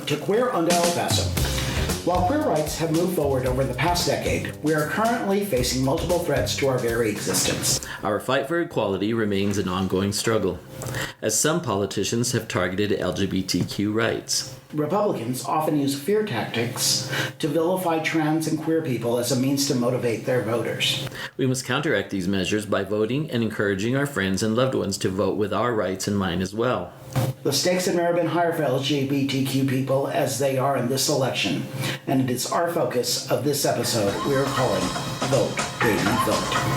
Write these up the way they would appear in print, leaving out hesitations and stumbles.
to Queer on El Paso. While queer rights have moved forward over the past decade, we are currently facing multiple threats to our very existence. Our fight for equality remains an ongoing struggle, as some politicians have targeted LGBTQ rights. Republicans often use fear tactics to vilify trans and queer people as a means to motivate their voters. We must counteract these measures by voting and encouraging our friends and loved ones to vote with our rights in mind as well. The stakes have never been higher for LGBTQ people as they are in this election, and it is our focus of this episode we are calling Vote Baby Vote.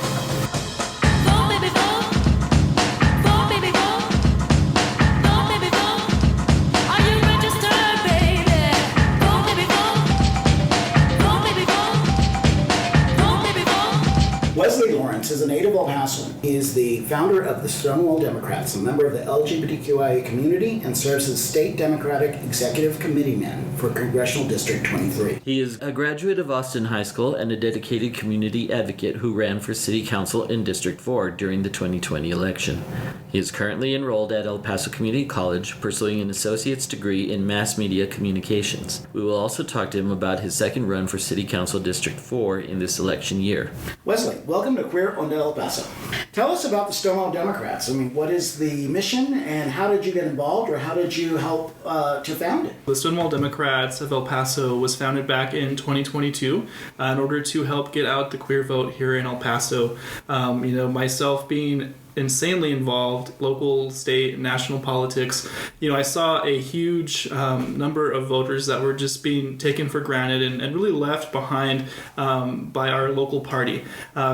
Wesley Lawrence is a native El Pasoan. He is the founder of the Stonewall Democrats, a member of the LGBTQIA community, and serves as State Democratic Executive Committeeman for Congressional District 23. He is a graduate of Austin High School and a dedicated community advocate who ran for City Council in District 4 during the 2020 election. He is currently enrolled at El Paso Community College, pursuing an associate's degree in mass media communications. We will also talk to him about his second run for City Council District 4 in this election year. Wesley, welcome to Queer on El Paso. Tell us about the Stonewall Democrats. What is the mission, and how did you get involved, or how did you help to found it? The Stonewall Democrats of El Paso was founded back in 2022 in order to help get out the queer vote here in El Paso. Myself being insanely involved, local, state, national politics, I saw a huge number of voters that were just being taken for granted and really left behind by our local party.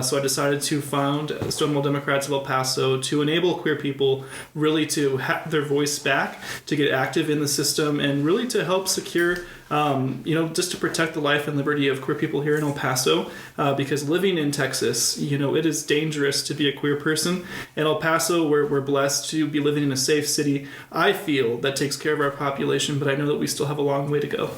So I decided to found Stonewall Democrats of El Paso to enable queer people really to have their voice back, to get active in the system, and really to help secure just to protect the life and liberty of queer people here in El Paso, because living in Texas, it is dangerous to be a queer person. In El Paso, we're blessed to be living in a safe city, I feel, that takes care of our population, but I know that we still have a long way to go.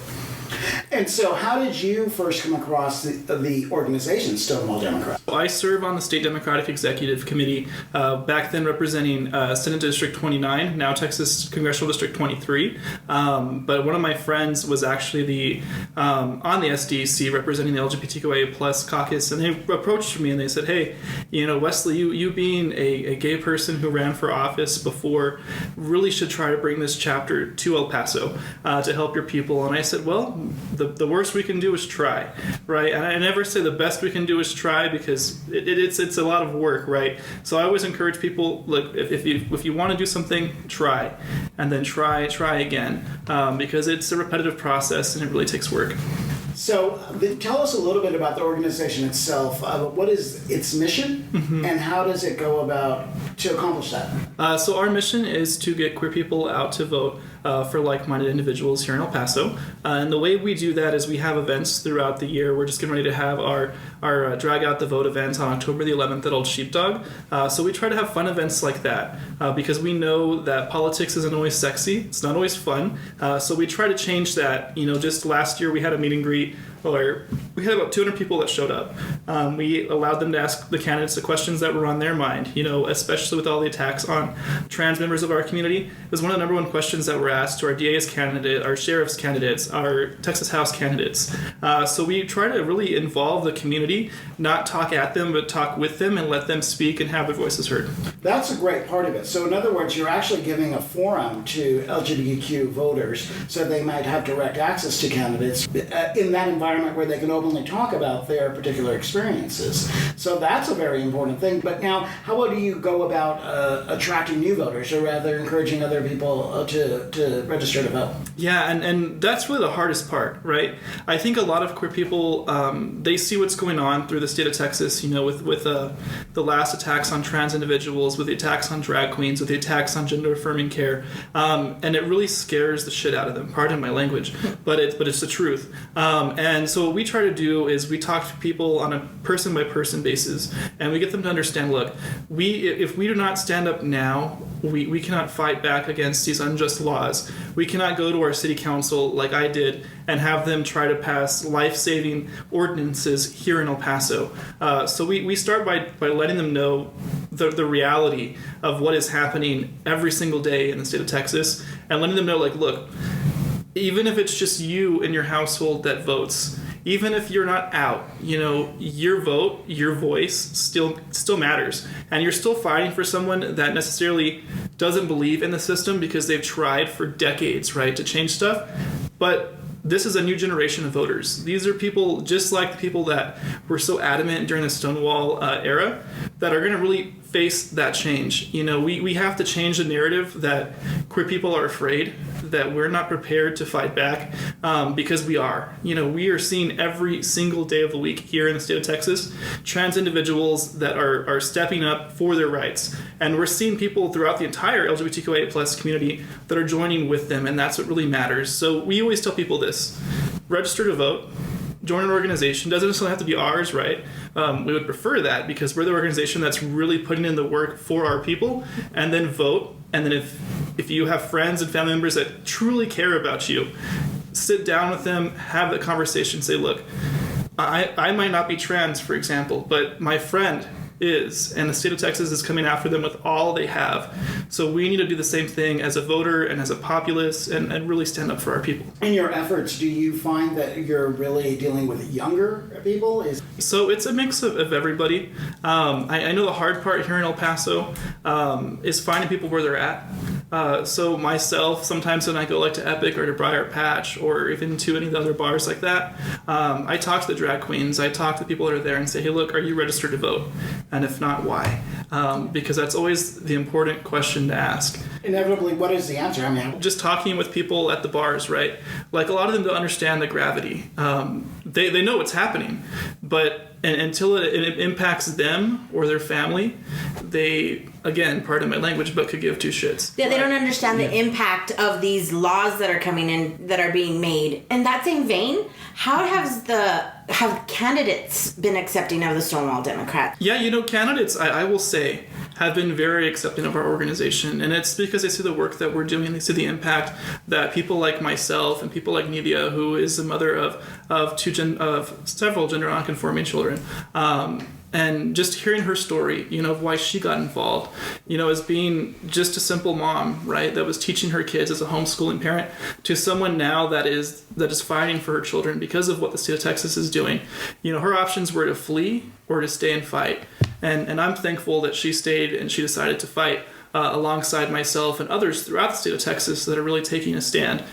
And so how did you first come across the organization, Stonewall Democrats? I serve on the State Democratic Executive Committee, back then representing Senate District 29, now Texas Congressional District 23. But one of my friends was actually on the SDC representing the LGBTQIA plus caucus, and they approached me and they said, hey, Wesley, you being a gay person who ran for office before really should try to bring this chapter to El Paso to help your people. And I said, well, the worst we can do is try, right? And I never say the best we can do is try, because it's a lot of work, right? So I always encourage people, look, if you want to do something, try, and then try again, because it's a repetitive process and it really takes work. So tell us a little bit about the organization itself. What is its mission, and how does it go about to accomplish that? So our mission is to get queer people out to vote for like-minded individuals here in El Paso. And the way we do that is we have events throughout the year. We're just getting ready to have our Drag Out the Vote event on October the 11th at Old Sheepdog. So we try to have fun events like that because we know that politics isn't always sexy. It's not always fun. So we try to change that. Just last year we had a meet and greet where we had about 200 people that showed up. We allowed them to ask the candidates the questions that were on their mind, especially with all the attacks on trans members of our community. It was one of the number one questions that were asked to our DA's candidate, our sheriff's candidates, our Texas House candidates. So we try to really involve the community, not talk at them, but talk with them and let them speak and have their voices heard. That's a great part of it. So in other words, you're actually giving a forum to LGBTQ voters so they might have direct access to candidates in that environment where they can openly talk about their particular experiences. So that's a very important thing. But now, how do you go about attracting new voters, or rather encouraging other people to register to vote? Yeah, and that's really the hardest part, right? I think a lot of queer people, they see what's going on through the state of Texas, with the last attacks on trans individuals, with the attacks on drag queens, with the attacks on gender-affirming care, and it really scares the shit out of them. Pardon my language, but it's the truth. And so what we try to do is we talk to people on a person-by-person basis, and we get them to understand, look, if we do not stand up now, we cannot fight back against these unjust laws. We cannot go to our city council like I did and have them try to pass life-saving ordinances here in El Paso. So we start by letting them know the reality of what is happening every single day in the state of Texas, and letting them know, look, even if it's just you in your household that votes, even if you're not out, your vote, your voice still matters. And you're still fighting for someone that necessarily doesn't believe in the system because they've tried for decades, right, to change stuff. But this is a new generation of voters. These are people just like the people that were so adamant during the Stonewall era that are going to really face that change. We have to change the narrative that queer people are afraid, that we're not prepared to fight back, because we are. We are seeing every single day of the week here in the state of Texas trans individuals that are stepping up for their rights. And we're seeing people throughout the entire LGBTQIA plus community that are joining with them, and that's what really matters. So we always tell people this: register to vote, join an organization. Doesn't necessarily have to be ours, right? We would prefer that because we're the organization that's really putting in the work for our people. And then vote. And then if you have friends and family members that truly care about you, sit down with them, have the conversation, say, look, I might not be trans, for example, but my friend is, and the state of Texas is coming after them with all they have. So we need to do the same thing as a voter and as a populace and really stand up for our people. In your efforts, do you find that you're really dealing with younger people? So it's a mix of everybody. I know the hard part here in El Paso is finding people where they're at. So myself, sometimes when I go to Epic or to Briar Patch or even to any of the other bars like that, I talk to the drag queens. I talk to the people that are there and say, hey, look, are you registered to vote? And if not, why? Because that's always the important question to ask. Inevitably, what is the answer? Just talking with people at the bars, right? Like, a lot of them don't understand the gravity. They know what's happening, but until it impacts them or their family, they, again, pardon my language, but could give two shits. Yeah, they don't understand the impact of these laws that are coming in, that are being made. In that same vein, how have candidates been accepting of the Stonewall Democrats? Yeah, candidates, I will say, have been very accepting of our organization, and it's because they see the work that we're doing. They see the impact that people like myself and people like Nidia, who is the mother of several gender nonconforming children, and just hearing her story, of why she got involved, as being just a simple mom, right, that was teaching her kids as a homeschooling parent, to someone now that is fighting for her children because of what the state of Texas is doing. Her options were to flee or to stay and fight. And I'm thankful that she stayed and she decided to fight alongside myself and others throughout the state of Texas that are really taking a stand,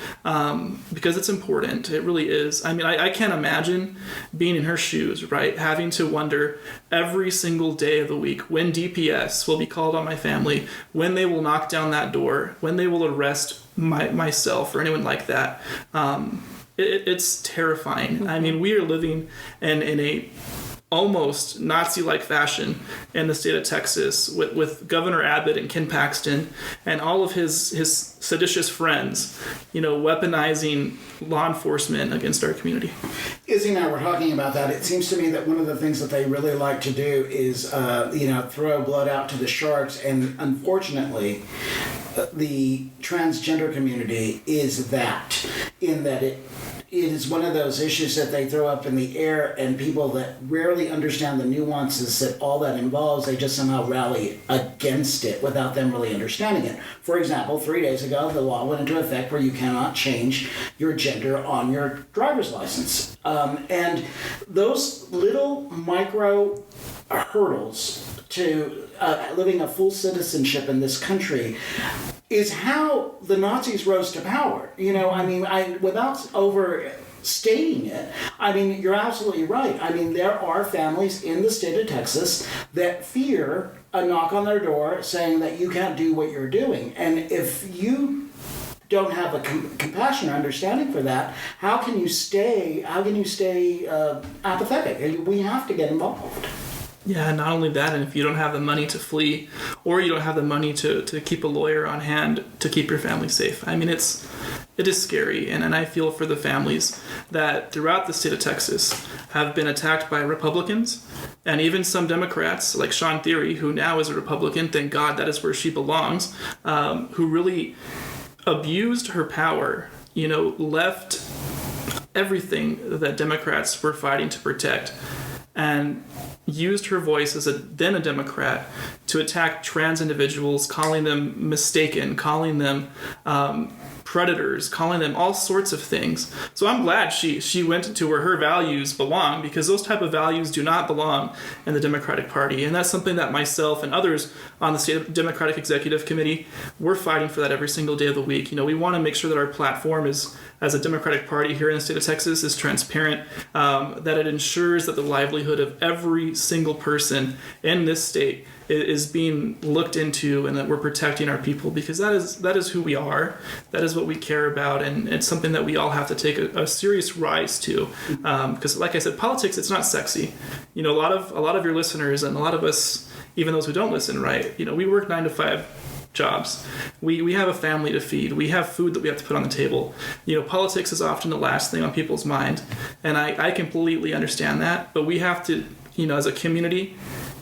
because it's important. It really is. I can't imagine being in her shoes, right? Having to wonder every single day of the week when DPS will be called on my family, when they will knock down that door, when they will arrest myself or anyone like that. It's terrifying. We are living in a almost Nazi-like fashion in the state of Texas with Governor Abbott and Ken Paxton and all of his seditious friends, weaponizing law enforcement against our community. Izzy and I were talking about that. It seems to me that one of the things that they really like to do is, throw blood out to the sharks, and unfortunately, the transgender community is that, in that it is one of those issues that they throw up in the air, and people that rarely understand the nuances that all that involves, they just somehow rally against it without them really understanding it. For example, 3 days ago, the law went into effect where you cannot change your gender on your driver's license. And those little micro hurdles to living a full citizenship in this country is how the Nazis rose to power. Without overstating it, you're absolutely right. There are families in the state of Texas that fear a knock on their door saying that you can't do what you're doing. And if you don't have a compassion or understanding for that, how can you stay apathetic? We have to get involved. Yeah, not only that, and if you don't have the money to flee, or you don't have the money to keep a lawyer on hand to keep your family safe. It is scary, and I feel for the families that throughout the state of Texas have been attacked by Republicans, and even some Democrats, like Sean Theory, who now is a Republican, thank God that is where she belongs, who really abused her power, left everything that Democrats were fighting to protect, and used her voice as then a Democrat to attack trans individuals, calling them mistaken, calling them predators, calling them all sorts of things. So I'm glad she went to where her values belong, because those type of values do not belong in the Democratic Party. And that's something that myself and others on the State Democratic Executive Committee, we're fighting for that every single day of the week. We want to make sure that our platform is, as a Democratic Party here in the state of Texas, is transparent, that it ensures that the livelihood of every single person in this state is being looked into, and that we're protecting our people, because that is who we are, that is what we care about, and it's something that we all have to take a serious rise to, because like I said, politics, it's not sexy. A lot of your listeners and a lot of us, even those who don't listen, right, we work 9 to 5 jobs. We have a family to feed. We have food that we have to put on the table. Politics is often the last thing on people's mind, and I completely understand that, but we have to, as a community,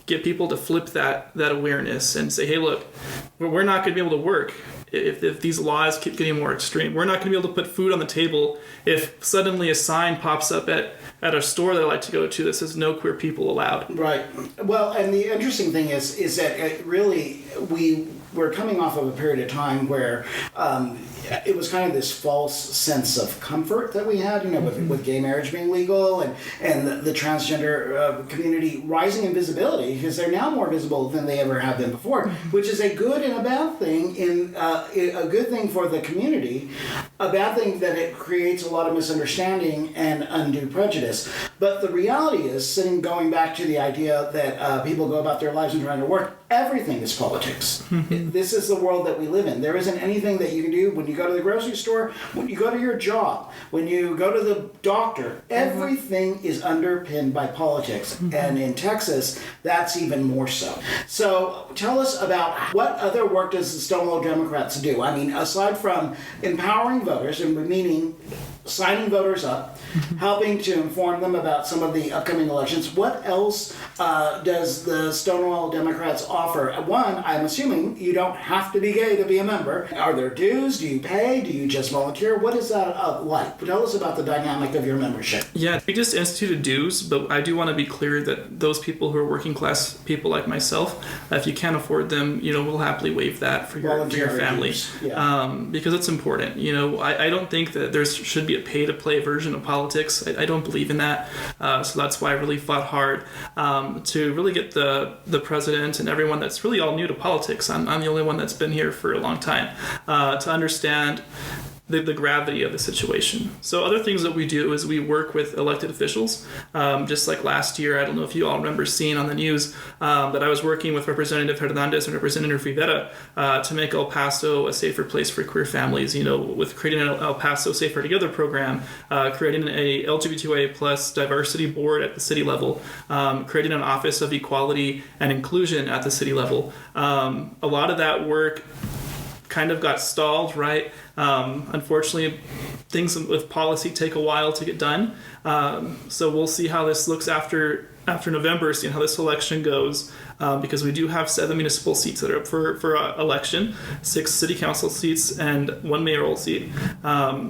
get people to flip that awareness and say, hey, look, we're not going to be able to work if these laws keep getting more extreme. We're not going to be able to put food on the table if suddenly a sign pops up at a store that I like to go to that says no queer people allowed. Right. Well, and the interesting thing is that we're coming off of a period of time where it was kind of this false sense of comfort that we had, with gay marriage being legal and the transgender community rising in visibility, because they're now more visible than they ever have been before, which is a good and a bad thing. A good thing for the community, a bad thing that it creates a lot of misunderstanding and undue prejudice. But the reality is, going back to the idea that people go about their lives and trying to work, everything is politics. This is the world that we live in. There isn't anything that you can do when you go to the grocery store, when you go to your job, when you go to the doctor. Everything is underpinned by politics. And in Texas, that's even more so. So tell us about what other work does the Stonewall Democrats do? I mean, aside from empowering voters, and meaning signing voters up, helping to inform them about some of the upcoming elections, what else does the Stonewall Democrats offer? One, I'm assuming you don't have to be gay to be a member. Are there dues? Do you pay? Do you just volunteer? What is that like? Tell us about the dynamic of your membership. Yeah, we just instituted dues, but I do want to be clear that those people who are working class people like myself, if you can't afford them, we'll happily waive that for your family. Yeah. Because it's important. I don't think that there should be a pay-to-play version of politics. I don't believe in that. So that's why I really fought hard to really get the president and everyone that's really all new to politics. I'm the only one that's been here for a long time to understand the gravity of the situation. So other things that we do is we work with elected officials. Just like last year, I don't know if you all remember seeing on the news that I was working with Representative Hernandez and Representative Rivera to make El Paso a safer place for queer families, with creating an El Paso Safer Together program, creating a LGBTQIA plus diversity board at the city level, creating an office of equality and inclusion at the city level. A lot of that work kind of got stalled, right? Unfortunately, things with policy take a while to get done. So we'll see how this looks after November, seeing how this election goes, because we do have 7 municipal seats that are up for election, 6 city council seats, and 1 mayoral seat.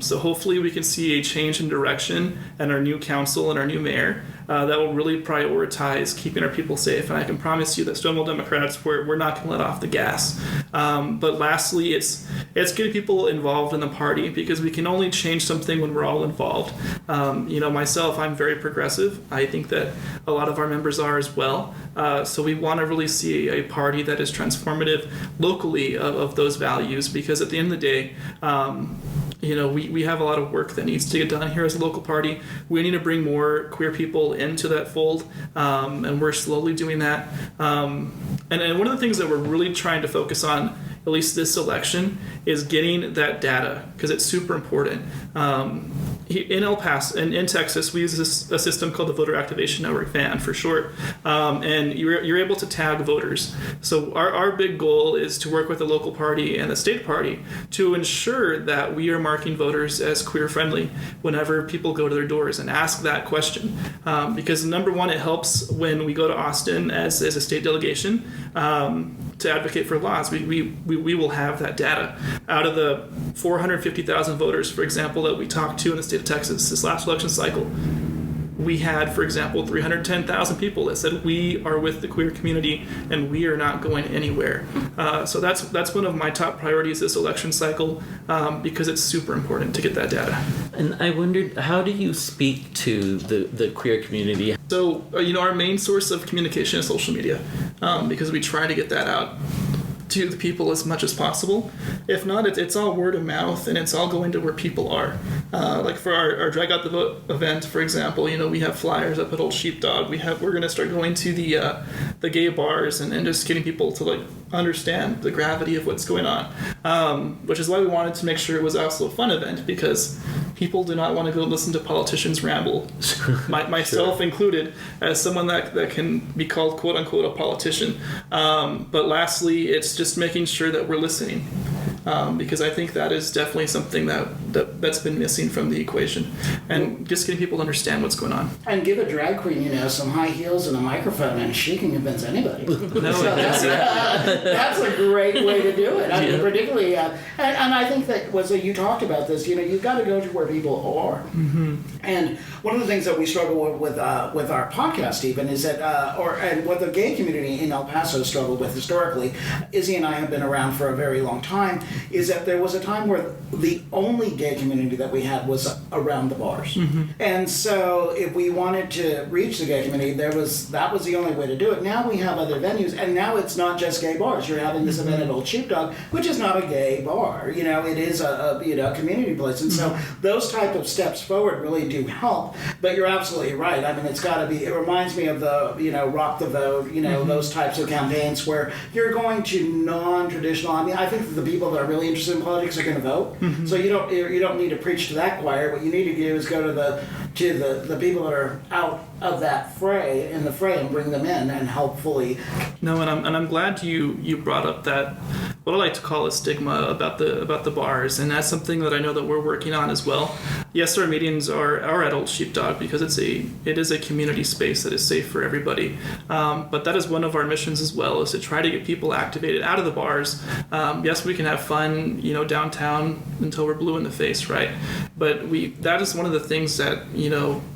So hopefully we can see a change in direction and our new council and our new mayor that will really prioritize keeping our people safe. And I can promise you that Stonewall Democrats, we're not going to let off the gas. But lastly, it's getting people involved in the party, because we can only change something when we're all involved. Myself, I'm very progressive. I think that a lot of our members are as well. So we want to really see a party that is transformative locally of those values, because at the end of the day, we have a lot of work that needs to get done here as a local party. We need to bring more queer people into that fold, and we're slowly doing that. And one of the things that we're really trying to focus on, at least this election, is getting that data, because it's super important. In El Paso, in Texas, we use a system called the Voter Activation Network, VAN for short, and you're able to tag voters. So our big goal is to work with the local party and the state party to ensure that we are marking voters as queer friendly whenever people go to their doors, and ask that question. Because number one, it helps when we go to Austin as a state delegation to advocate for laws. We will have that data. Out of the 450,000 voters, for example, that we talked to in the state of Texas this last election cycle, we had, for example, 310,000 people that said we are with the queer community and we are not going anywhere. So that's one of my top priorities this election cycle, because it's super important to get that data. And I wondered, how do you speak to the queer community? So, our main source of communication is social media, because we try to get that out to the people as much as possible. If not, it's all word of mouth, and it's all going to where people are. Like for our Drag Out the Vote event, for example, we have flyers up at Old Sheepdog. We're going to start going to the gay bars and just getting people to understand the gravity of what's going on. Which is why we wanted to make sure it was also a fun event, because people do not want to go listen to politicians ramble, myself included, as someone that can be called quote unquote a politician. But lastly, it's just making sure that we're listening, because I think that is definitely something that's been missing from the equation, and just getting people to understand what's going on. And give a drag queen, some high heels and a microphone, and she can convince anybody. That's a great way to do it. I mean, particularly, and I think that you talked about this. You've got to go to where people are. Mm-hmm. And one of the things that we struggle with our podcast even is that, and what the gay community in El Paso struggled with historically, Izzy and I have been around for a very long time, is that there was a time where the only gay community that we had was around the bars. Mm-hmm. And so if we wanted to reach the gay community, that was the only way to do it. Now we have other venues, and now it's not just gay bars. You're having this event at Old Sheepdog, which is not a gay bar. It is a community place. And so those type of steps forward really do help. But you're absolutely right. I mean, it's got to be, it reminds me of the, Rock the Vote, those types of campaigns where you're going to non-traditional. I mean, I think that the people that are really interested in politics are going to vote. Mm-hmm. So you don't need to preach to that choir. What you need to do is go to the people that are out of that fray and bring them in and helpfully. No, and I'm glad you brought up that, what I like to call a stigma about the bars, and that's something that I know that we're working on as well. Yes, our meetings are at Old Sheepdog because it is a community space that is safe for everybody. But that is one of our missions as well, is to try to get people activated out of the bars. Yes, we can have fun, downtown until we're blue in the face, right? But that is one of the things that,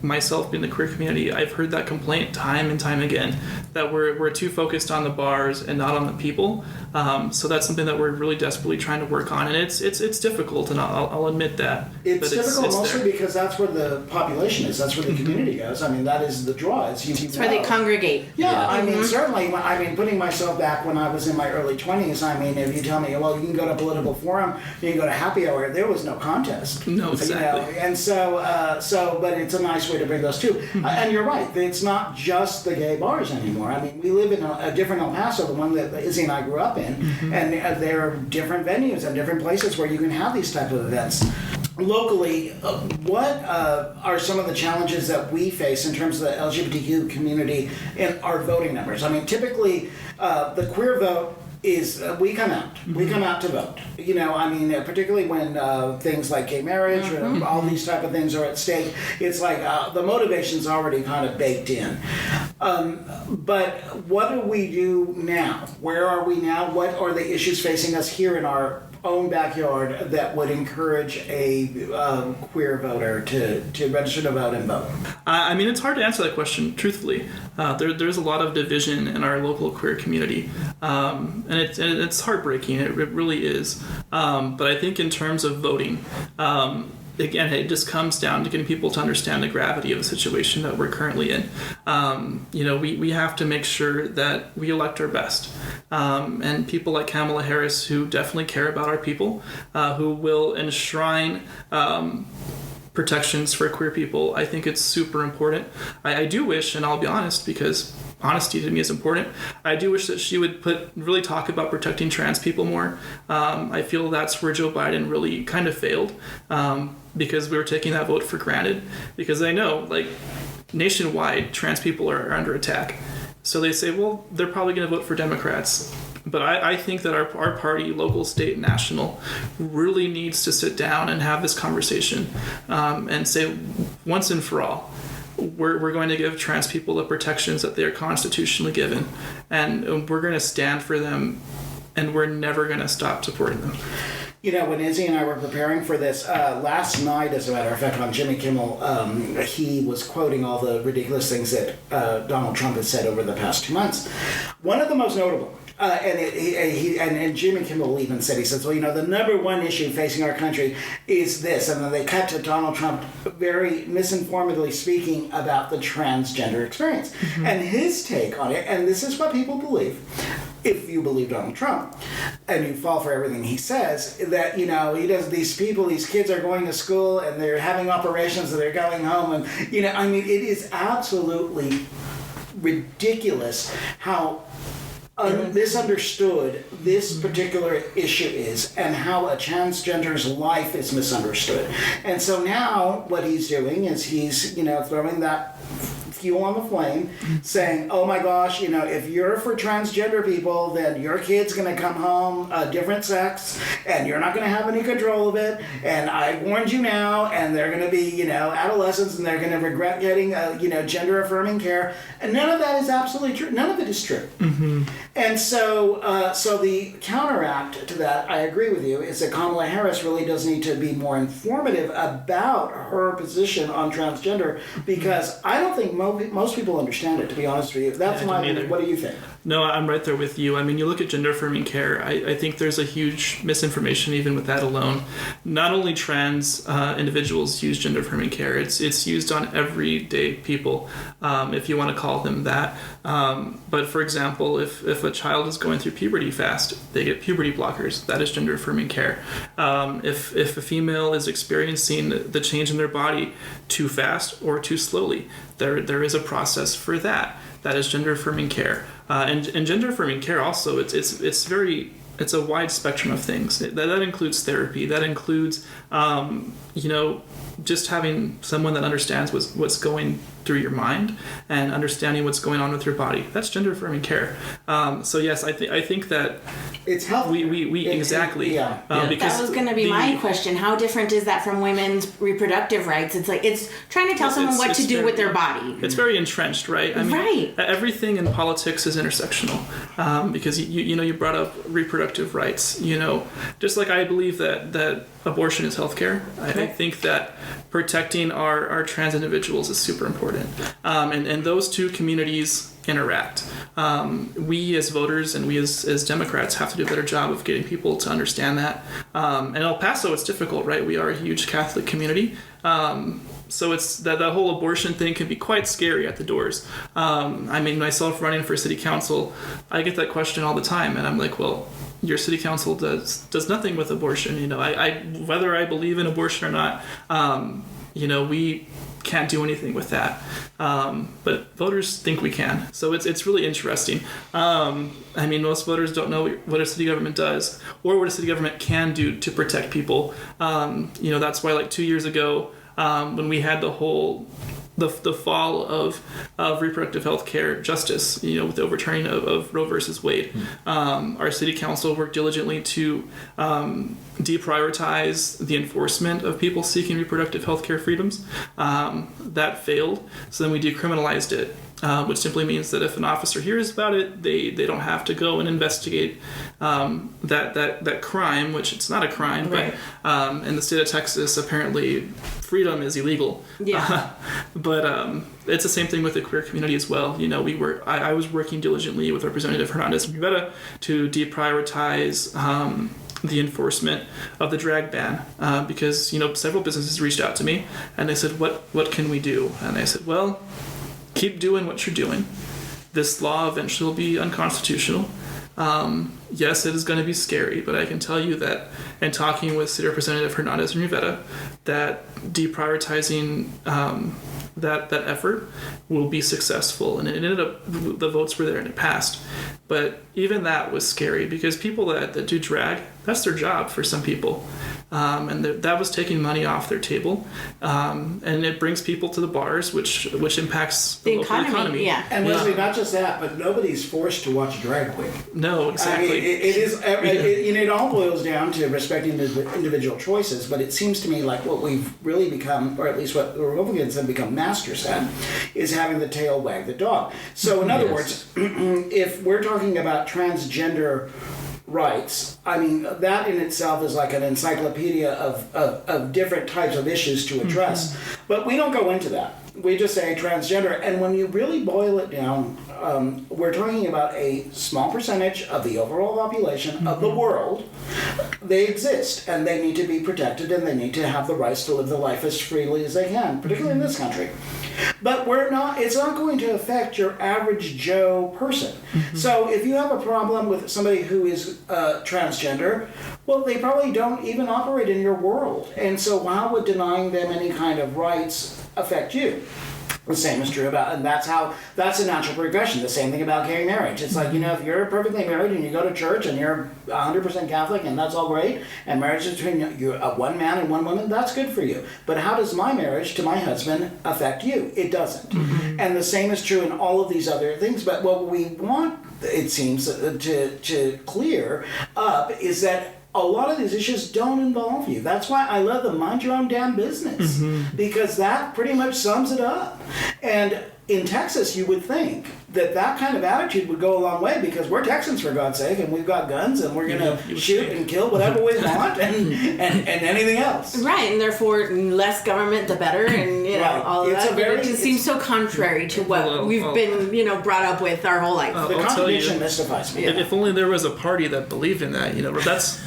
myself being the queer community, I've heard that complaint time and time again, that we're too focused on the bars and not on the people. So that's something that we're really desperately trying to work on, and it's difficult, and I'll admit that. It's difficult mostly there. Because that's where the population is. That's where the community goes. I mean, that is the draw. It's where they congregate. Yeah, I mean, certainly. I mean, putting myself back when I was in my early 20s. I mean, if you tell me, well, you can go to political forum, you can go to happy hour, there was no contest. No, exactly. And so, but it's a nice way to bring those two. Mm-hmm. And you're right. It's not just the gay bars anymore. I mean, we live in a different El Paso, the one that Izzy and I grew up in, and there are different venues and different places where you can have these type of events. Locally, what are some of the challenges that we face in terms of the LGBTQ community in our voting numbers? I mean, typically, the queer vote is we come out. Mm-hmm. We come out to vote. Particularly when things like gay marriage or all these type of things are at stake, it's like the motivation's already kind of baked in. But what do we do now? Where are we now? What are the issues facing us here in our own backyard that would encourage a queer voter to register to vote and vote? I mean, it's hard to answer that question truthfully. There's a lot of division in our local queer community, and it's heartbreaking. It really is. But I think in terms of voting, again, it just comes down to getting people to understand the gravity of the situation that we're currently in. We have to make sure that we elect our best. And people like Kamala Harris, who definitely care about our people, who will enshrine protections for queer people, I think it's super important. I do wish, and I'll be honest, because honesty to me is important, I do wish that she would really talk about protecting trans people more. I feel that's where Joe Biden really kind of failed, because we were taking that vote for granted. Because I know, nationwide, trans people are under attack. So they say, well, they're probably going to vote for Democrats. But I think that our party, local, state, national, really needs to sit down and have this conversation and say, once and for all, we're going to give trans people the protections that they are constitutionally given, and we're going to stand for them, and we're never going to stop supporting them. When Izzy and I were preparing for this, last night, as a matter of fact, on Jimmy Kimmel, he was quoting all the ridiculous things that Donald Trump has said over the past 2 months. One of the most notable, and Jimmy Kimmel even said, he says, well, the number one issue facing our country is this. And then they cut to Donald Trump very misinformedly speaking about the transgender experience. Mm-hmm. And his take on it, and this is what people believe, if you believe Donald Trump, and you fall for everything he says, that, he does, these kids are going to school and they're having operations and they're going home. And, it is absolutely ridiculous how misunderstood this particular issue is, and how a transgender's life is misunderstood. And so now what he's doing is he's, throwing that fuel on the flame, saying, oh my gosh, if you're for transgender people, then your kid's going to come home a different sex, and you're not going to have any control of it, and I warned you now, and they're going to be, adolescents, and they're going to regret getting, gender-affirming care. And none of that is absolutely true. None of it is true. Mm-hmm. And so the counteract to that, I agree with you, is that Kamala Harris really does need to be more informative about her position on transgender, because I don't think most people understand it, to be honest with you. That's my opinion. What do you think? No, I'm right there with you. I mean, you look at gender affirming care, I think there's a huge misinformation even with that alone. Not only trans individuals use gender affirming care, it's used on everyday people, if you want to call them that. But for example, if a child is going through puberty fast, they get puberty blockers. That is gender affirming care. If a female is experiencing the change in their body too fast or too slowly, there is a process for that. That is gender affirming care. And gender affirming care also, it's a wide spectrum of things. That includes therapy. That includes, just having someone that understands what's going through your mind and understanding what's going on with your body. That's gender affirming care. So yes, I think that it's healthy. We exactly. Yeah. Because that was going to be my question. How different is that from women's reproductive rights? It's like it's trying to tell someone what to do with their body. It's very entrenched, right? I mean, right. Everything in politics is intersectional, because you brought up reproductive rights. Just like I believe that abortion is healthcare. I think that protecting our trans individuals is super important. And those two communities interact. We as voters and we as Democrats have to do a better job of getting people to understand that. In El Paso, it's difficult, right? We are a huge Catholic community. So it's that whole abortion thing can be quite scary at the doors. Myself running for city council, I get that question all the time, and I'm like, well, your city council does nothing with abortion. I whether I believe in abortion or not, we can't do anything with that. But voters think we can. So it's really interesting. Most voters don't know what a city government does or what a city government can do to protect people. That's why 2 years ago, when we had the fall of reproductive health care justice, with the overturning of Roe versus Wade. Our city council worked diligently to deprioritize the enforcement of people seeking reproductive health care freedoms. That failed, so then we decriminalized it. Which simply means that if an officer hears about it, they don't have to go and investigate that crime, which it's not a crime, right. But in the state of Texas, apparently freedom is illegal. Yeah. But it's the same thing with the queer community as well. I was working diligently with Representative Hernandez and Rivera to deprioritize the enforcement of the drag ban, because several businesses reached out to me and they said, what can we do? And I said, well, keep doing what you're doing. This law eventually will be unconstitutional. Yes, it is going to be scary, but I can tell you that in talking with City Representative Hernandez and Rivera, that deprioritizing that effort will be successful. And it ended up, the votes were there and it passed. But even that was scary because people that do drag, that's their job for some people. And that was taking money off their table. And it brings people to the bars, which impacts the local economy. Yeah. And Wesley, not just that, but nobody's forced to watch a drag queen. No, exactly. It all boils down to respecting the individual choices, but it seems to me like what we've really become, or at least what the Republicans have become masters at, is having the tail wag the dog. So in other words, if we're talking about transgender rights, I mean, that in itself is like an encyclopedia of different types of issues to address. But we don't go into that. We just say transgender. And when you really boil it down, we're talking about a small percentage of the overall population of the world. They exist, and they need to be protected, and they need to have the rights to live their life as freely as they can, particularly in this country. But it's not going to affect your average Joe person. So if you have a problem with somebody who is transgender, well, they probably don't even operate in your world. And so how would denying them any kind of rights affect you? The same is true about, and that's a natural progression. The same thing about gay marriage. It's like, if you're perfectly married and you go to church and you're 100% Catholic and that's all great, and marriage is between one man and one woman, that's good for you. But how does my marriage to my husband affect you? It doesn't. And the same is true in all of these other things. But what we want, it seems, to clear up is that a lot of these issues don't involve you. That's why I love the mind your own damn business, because that pretty much sums it up. And in Texas, you would think that kind of attitude would go a long way, because we're Texans, for God's sake, and we've got guns, and we're going to shoot and kill whatever we want, and anything else. Right, and therefore less government the better, and Right. all of It's that. It just seems so contrary to what we've been brought up with our whole life. The contradiction mystifies me. If only there was a party that believed in that. That's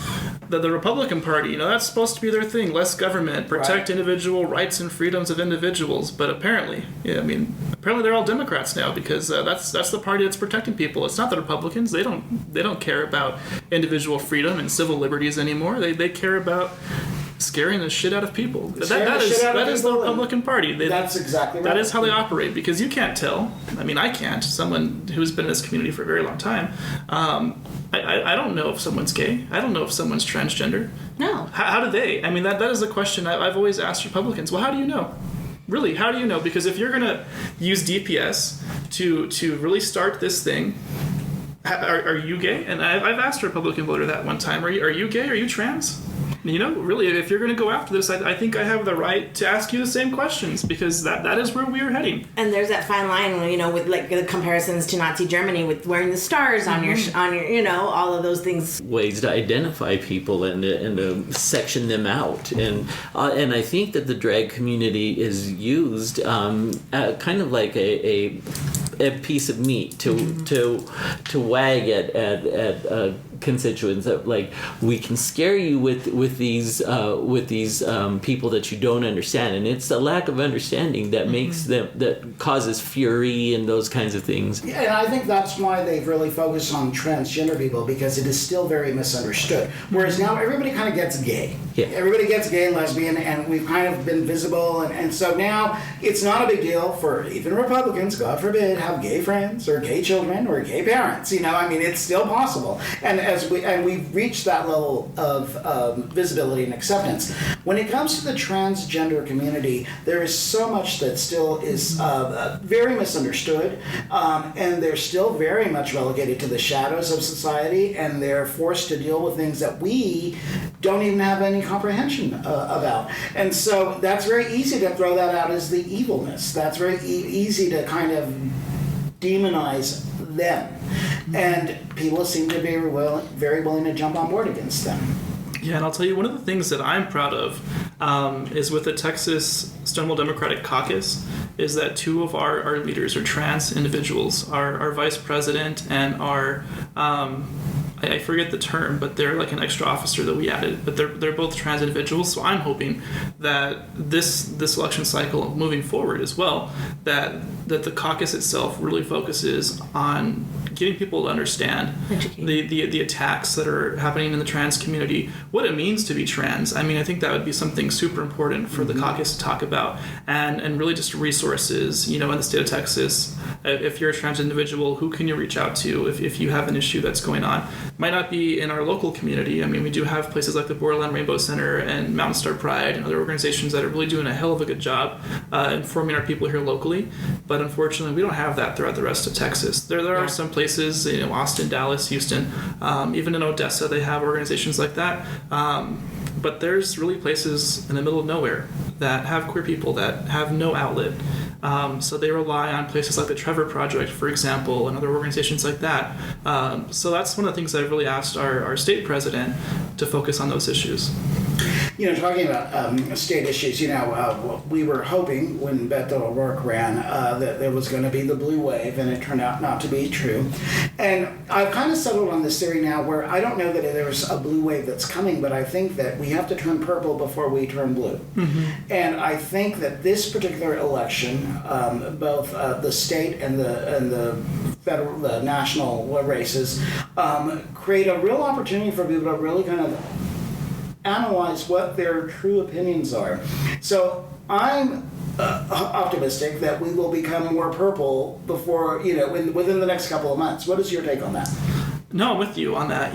the Republican Party. That's supposed to be their thing: less government, protect individual rights and freedoms of individuals. But apparently, apparently they're all Democrats now, because that's the party that's protecting people. It's not the Republicans. They don't care about individual freedom and civil liberties anymore. They care about scaring the shit out of people. That is the Republican Party. That's exactly right. That is how they operate, because you can't tell. I can't. Someone who's been in this community for a very long time. I don't know if someone's gay. I don't know if someone's transgender. No. How do they? That is a question I've always asked Republicans. Well, how do you know? Really, how do you know? Because if you're going to use DPS to really start this thing, are you gay? And I've asked a Republican voter that one time. Are you gay? Are you trans? Really, if you're going to go after this, I think I have the right to ask you the same questions, because that is where we are heading. And there's that fine line, with like the comparisons to Nazi Germany, with wearing the stars on your all of those things. Ways to identify people and to section them out, and I think that the drag community is used kind of like a piece of meat to wag at constituents, that like we can scare you with these people that you don't understand, and it's the lack of understanding that makes them, that causes fury and those kinds of things. Yeah, and I think that's why they've really focused on transgender people, because it is still very misunderstood. Whereas now everybody kind of gets gay. Yeah. Everybody gets gay and lesbian, and we've kind of been visible, and so now it's not a big deal for even Republicans, God forbid, have gay friends or gay children or gay parents. It's still possible, and we've reached that level of visibility and acceptance. When it comes to the transgender community, there is so much that still is very misunderstood, and they're still very much relegated to the shadows of society, and they're forced to deal with things that we don't even have any comprehension about. And so that's very easy to throw that out as the evilness. That's very easy to kind of demonize them. And people seem to be very willing to jump on board against them. Yeah, and I'll tell you, one of the things that I'm proud of is with the Texas Stonewall Democratic Caucus, is that two of our leaders are trans individuals. Our vice president and our, I forget the term, but they're like an extra officer that we added, but they're both trans individuals. So I'm hoping that this election cycle moving forward as well, that the caucus itself really focuses on getting people to understand the attacks that are happening in the trans community, what it means to be trans. I think that would be something super important for the caucus to talk about, and really just resources, in the state of Texas. If you're a trans individual, who can you reach out to if you have an issue that's going on? Might not be in our local community. We do have places like the Borderland Rainbow Center and Mountain Star Pride and other organizations that are really doing a hell of a good job informing our people here locally. But unfortunately, we don't have that throughout the rest of Texas. There are some places, Austin, Dallas, Houston, even in Odessa, they have organizations like that. But there's really places in the middle of nowhere that have queer people that have no outlet. So they rely on places like the Trevor Project, for example, and other organizations like that. So that's one of the things I've really asked our state president to focus on those issues. Talking about state issues, we were hoping when Beto O'Rourke ran that there was going to be the blue wave, and it turned out not to be true. And I've kind of settled on this theory now where I don't know that there's a blue wave that's coming, but I think that we have to turn purple before we turn blue. And I think that this particular election, both the state and the federal, the national races, create a real opportunity for people to really kind of analyze what their true opinions are. So I'm optimistic that we will become more purple before, within the next couple of months. What is your take on that? No, I'm with you on that.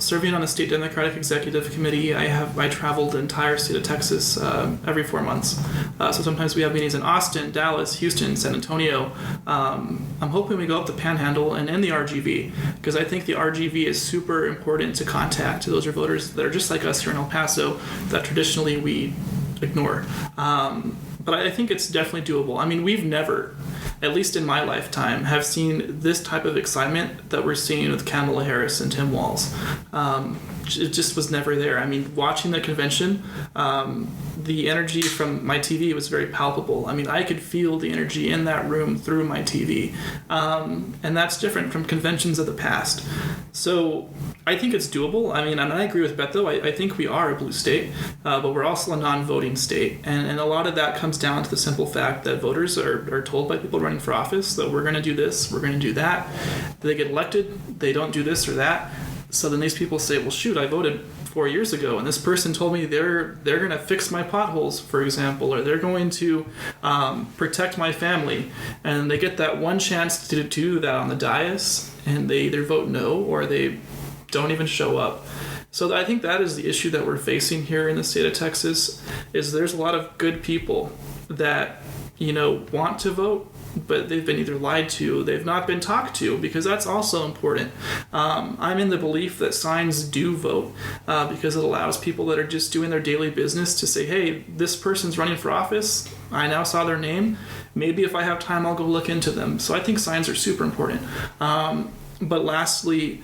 Serving on the State Democratic Executive Committee, I traveled the entire state of Texas every 4 months. So sometimes we have meetings in Austin, Dallas, Houston, San Antonio. I'm hoping we go up the Panhandle and in the RGV, because I think the RGV is super important to contact. Those are voters that are just like us here in El Paso that traditionally we ignore. But I think it's definitely doable. I mean, we've never, at least in my lifetime, have seen this type of excitement that we're seeing with Kamala Harris and Tim Walz. It just was never there. I mean, watching the convention, the energy from my TV was very palpable. I mean, I could feel the energy in that room through my TV. And that's different from conventions of the past. So I think it's doable. I mean, and I agree with Beto. I think we are a blue state, but we're also a non-voting state. And a lot of that comes down to the simple fact that voters are told by people running for office that we're going to do this, we're going to do that. They get elected, they don't do this or that. So then these people say, well, shoot, I voted 4 years ago, and this person told me they're going to fix my potholes, for example, or they're going to protect my family. And they get that one chance to do that on the dais, and they either vote no or they don't even show up. So I think that is the issue that we're facing here in the state of Texas, is there's a lot of good people that, want to vote, but they've been either lied to, they've not been talked to, because that's also important. I'm in the belief that signs do vote, because it allows people that are just doing their daily business to say, hey, this person's running for office, I now saw their name, maybe if I have time I'll go look into them. So I think signs are super important. But lastly,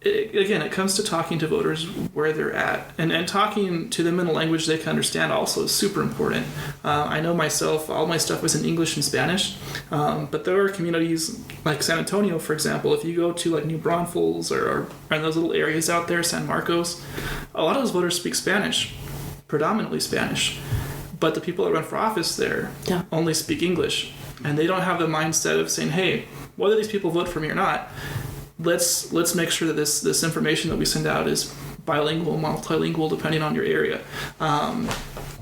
it comes to talking to voters where they're at, and talking to them in a language they can understand also is super important. I know myself, all my stuff was in English and Spanish, but there are communities like San Antonio, for example. If you go to like New Braunfels or those little areas out there, San Marcos, a lot of those voters speak Spanish, predominantly Spanish, but the people that run for office there only speak English, and they don't have the mindset of saying, hey, whether these people vote for me or not, let's make sure that this information that we send out is bilingual, multilingual, depending on your area.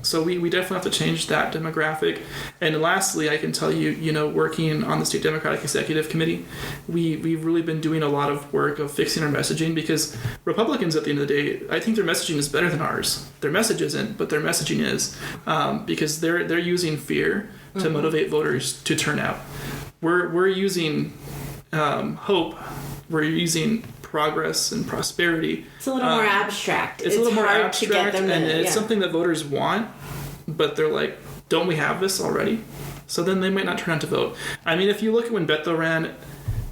So we definitely have to change that demographic. And lastly, I can tell you, working on the State Democratic Executive Committee, we've really been doing a lot of work of fixing our messaging, because Republicans, at the end of the day, I think their messaging is better than ours. Their message isn't, but their messaging is, because they're using fear to motivate voters to turn out. We're using hope. We're using progress and prosperity. It's a little more abstract. It's a little more abstract, to get them and it's something that voters want, but they're like, don't we have this already? So then they might not turn out to vote. I mean, if you look at when Beto ran,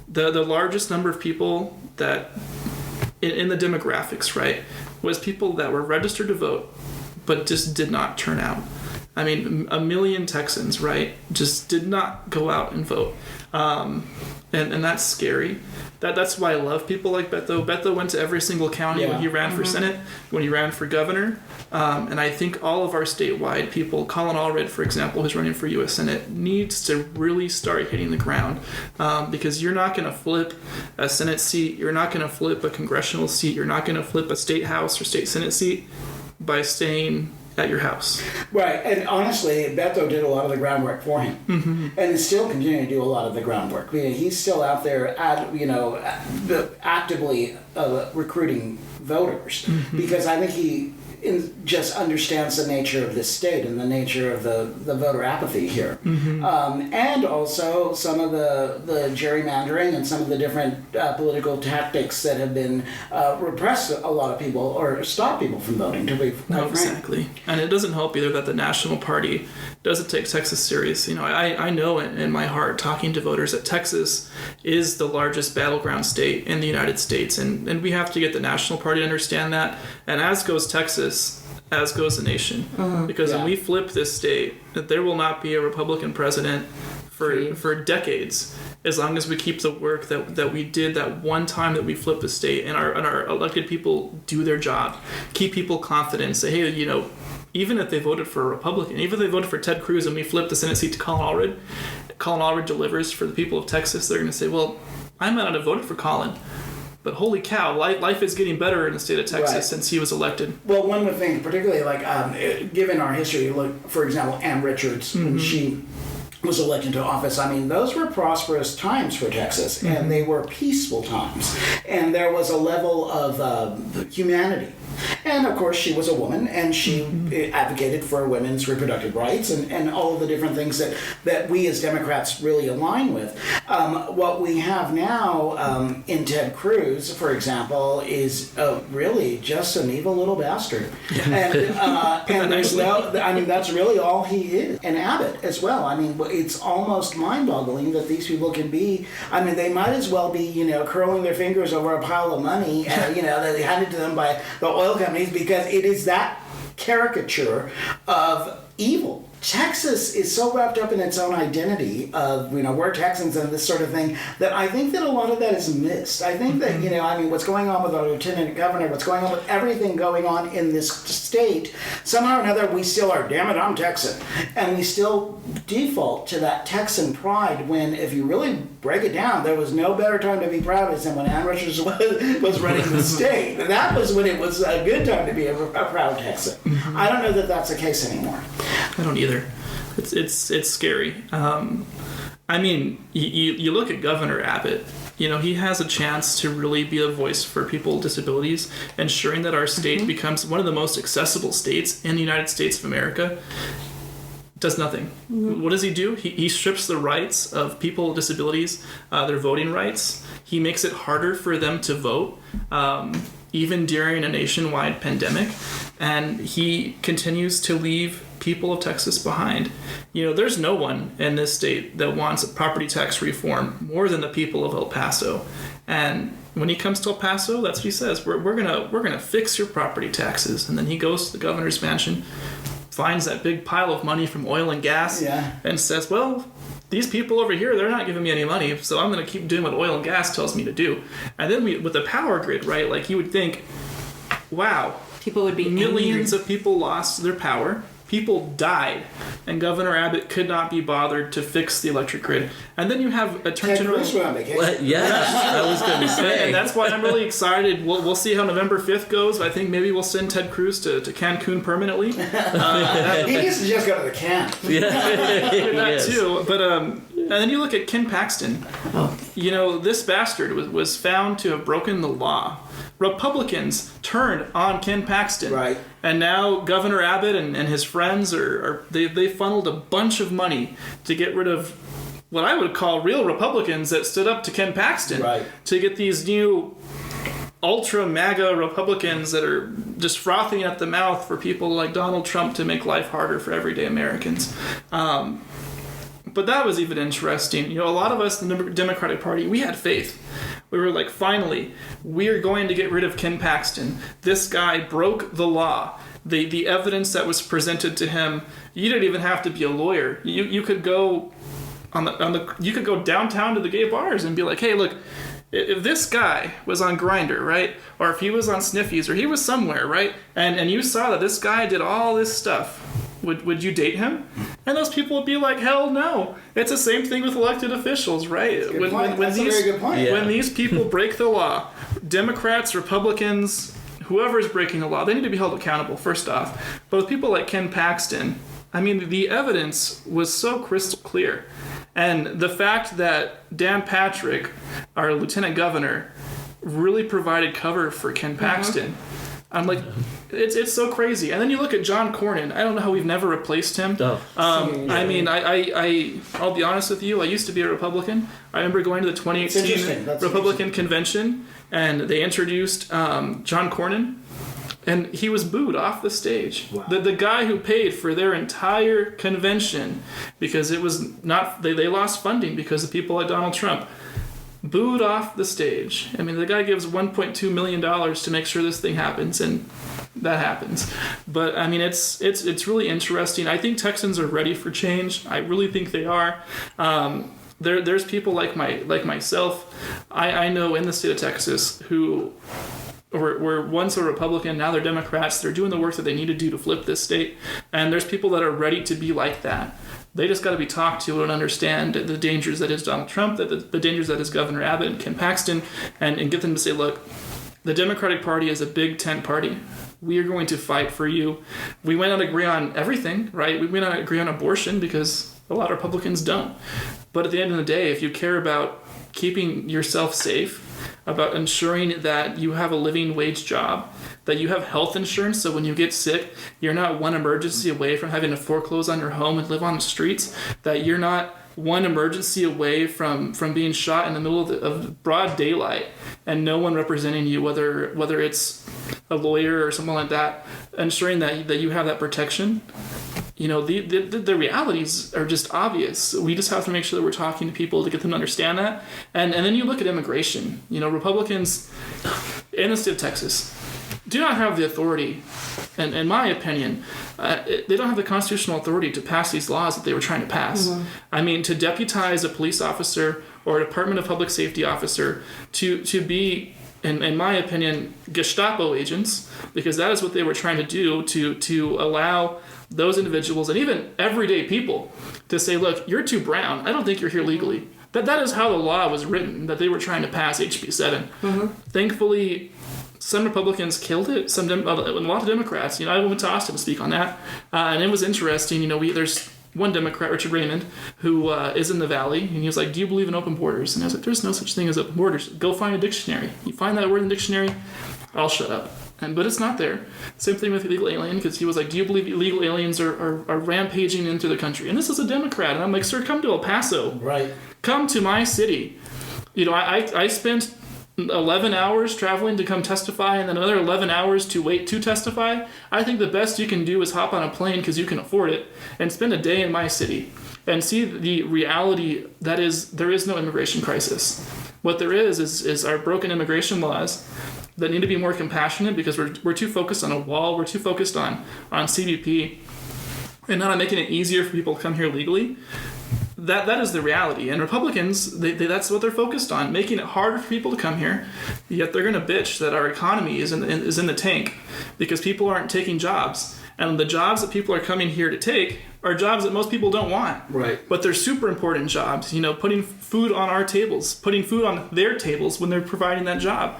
the largest number of people that, in the demographics, right, was people that were registered to vote, but just did not turn out. I mean, 1 million Texans, right, just did not go out and vote. And that's scary. That's why I love people like Beto. Beto went to every single county when he ran for Senate, when he ran for governor. And I think all of our statewide people, Colin Allred, for example, who's running for U.S. Senate, needs to really start hitting the ground. Because you're not going to flip a Senate seat. You're not going to flip a congressional seat. You're not going to flip a state house or state Senate seat by staying at your house. Right, and honestly, Beto did a lot of the groundwork for him, and is still continuing to do a lot of the groundwork. I mean, he's still out there, actively recruiting voters, because I think he just understands the nature of this state and the nature of the voter apathy here, and also some of the gerrymandering and some of the different political tactics that have been repressed a lot of people or stop people from voting. To be no, exactly, and it doesn't help either that the National Party doesn't take Texas serious. I know in my heart, talking to voters, that Texas is the largest battleground state in the United States, and we have to get the National Party to understand that, and as goes Texas, as goes the nation. Because when we flip this state, that there will not be a Republican president for decades, as long as we keep the work that we did that one time that we flipped the state, and our elected people do their job, keep people confident, say, hey, even if they voted for a Republican, even if they voted for Ted Cruz and we flipped the Senate seat to Colin Allred delivers for the people of Texas, they're going to say, well, I might not have voted for Colin, but holy cow, life is getting better in the state of Texas since he was elected. Well, one would think, particularly given our history, look, for example, Ann Richards, when she was elected to office, those were prosperous times for Texas, and they were peaceful times, and there was a level of humanity. And of course, she was a woman, and she advocated for women's reproductive rights and all of the different things that we as Democrats really align with. What we have now in Ted Cruz, for example, is really just an evil little bastard. And there's that's really all he is. And Abbott as well. It's almost mind-boggling that these people can be, they might as well be, curling their fingers over a pile of money, that they handed to them by the oil companies, because it is that caricature of evil. Texas is so wrapped up in its own identity of, we're Texans and this sort of thing, that I think that a lot of that is missed. I think that, what's going on with our lieutenant governor, what's going on with everything going on in this state, somehow or another we still are, damn it, I'm Texan. And we still default to that Texan pride when, if you really break it down, there was no better time to be proud than when Ann Richards was running the state. That was when it was a good time to be a proud Texan. I don't know that that's the case anymore. I don't either. It's scary. You look at Governor Abbott. He has a chance to really be a voice for people with disabilities, ensuring that our state becomes one of the most accessible states in the United States of America. Does nothing. What does he do? He strips the rights of people with disabilities, their voting rights. He makes it harder for them to vote, even during a nationwide pandemic. And he continues to leave people of Texas behind. There's no one in this state that wants a property tax reform more than the people of El Paso. And when he comes to El Paso, that's what he says. We're gonna fix your property taxes. And then he goes to the governor's mansion, finds that big pile of money from oil and gas, and says, well, these people over here, they're not giving me any money, so I'm going to keep doing what oil and gas tells me to do. And then with the power grid, right, you would think, wow, people would be millions of people lost their power. People died, and Governor Abbott could not be bothered to fix the electric grid. And then you have Attorney General. I was going to say. And that's why I'm really excited. We'll see how November 5th goes. I think maybe we'll send Ted Cruz to Cancun permanently. He needs to just go to the camp. That too. But and then you look at Ken Paxton. This bastard was found to have broken the law. Republicans turned on Ken Paxton. Right. And now Governor Abbott and his friends they funneled a bunch of money to get rid of what I would call real Republicans that stood up to Ken Paxton. Right. To get these new ultra MAGA Republicans that are just frothing at the mouth for people like Donald Trump to make life harder for everyday Americans. But that was even interesting. A lot of us in the Democratic Party, we had faith. We were like, finally, we're going to get rid of Ken Paxton. This guy broke the law. The evidence that was presented to him, you didn't even have to be a lawyer. You could go you could go downtown to the gay bars and be like, hey, look, if this guy was on Grindr, right, or if he was on Sniffies, or he was somewhere, right, and you saw that this guy did all this stuff, would you date him? And those people would be like, hell no. It's the same thing with elected officials, right? That's a very good point. When these people break the law, Democrats, Republicans, whoever's breaking the law, they need to be held accountable, first off. But with people like Ken Paxton, the evidence was so crystal clear. And the fact that Dan Patrick, our lieutenant governor, really provided cover for Ken Paxton, I'm like, it's so crazy. And then you look at John Cornyn. I don't know how we've never replaced him. I'll be honest with you. I used to be a Republican. I remember going to the 2018 Republican convention, and they introduced John Cornyn. and he was booed off the stage. Wow. The guy who paid for their entire convention because it was not they lost funding because of people like Donald Trump, booed off the stage. I mean, the guy gives $1.2 million to make sure this thing happens, and that happens. But I mean, it's really interesting. I think Texans are ready for change. I really think they are. There's people like myself. I know in the state of Texas who were once a Republican, now they're Democrats. They're doing the work that they need to do to flip this state. And there's people that are ready to be like that. They just got to be talked to and understand the dangers that is Donald Trump, that the dangers that is Governor Abbott and Ken Paxton, and get them to say, look, the Democratic Party is a big tent party. We are going to fight for you. We might not agree on everything, right? We may not agree on abortion because a lot of Republicans don't. But at the end of the day, if you care about keeping yourself safe, about ensuring that you have a living wage job, that you have health insurance so when you get sick, you're not one emergency away from having to foreclose on your home and live on the streets, that you're not one emergency away from being shot in the middle of broad daylight and no one representing you, whether it's a lawyer or something like that, ensuring that you have that protection. You know, the realities are just obvious. We just have to make sure that we're talking to people to get them to understand that. And then you look at immigration. You know, Republicans in the state of Texas do not have the authority, and in my opinion, they don't have the constitutional authority to pass these laws that they were trying to pass. Mm-hmm. I mean, to deputize a police officer or a Department of Public Safety officer to be, in my opinion, Gestapo agents, because that is what they were trying to do to allow those individuals and even everyday people to say, look, you're too brown. I don't think you're here legally. That is how the law was written, that they were trying to pass HB 7. Mm-hmm. Thankfully, some Republicans killed it. A lot of Democrats. You know, I went to Austin to speak on that, and it was interesting. You know, there's one Democrat, Richard Raymond, who is in the Valley, and he was like, "Do you believe in open borders?" And I was like, "There's no such thing as open borders. Go find a dictionary. You find that word in the dictionary, I'll shut up." But it's not there. Same thing with illegal alien, because he was like, "Do you believe illegal aliens are rampaging into the country?" And this is a Democrat, and I'm like, "Sir, come to El Paso. Right. Come to my city." You know, I spent 11 hours traveling to come testify and then another 11 hours to wait to testify. I think the best you can do is hop on a plane because you can afford it and spend a day in my city and see the reality that is there is no immigration crisis. What there is our broken immigration laws that need to be more compassionate because we're too focused on a wall, we're too focused on CBP and not on making it easier for people to come here legally. That is the reality, and Republicans, they that's what they're focused on, making it harder for people to come here. Yet they're going to bitch that our economy is in the tank because people aren't taking jobs, and the jobs that people are coming here to take are jobs that most people don't want. Right. But they're super important jobs. You know, putting food on our tables, putting food on their tables when they're providing that job,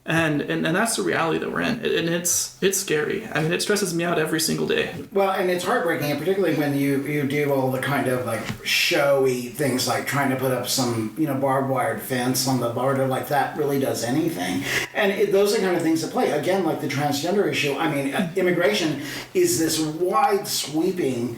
and that's the reality that we're in, and it's scary. I mean, it stresses me out every single day. Well, and it's heartbreaking, and particularly when you do all the kind of like showy things like trying to put up some barbed wire fence on the border, like that really does anything. And those are the kind of things that play again, like the transgender issue. I mean, immigration is this wide sweeping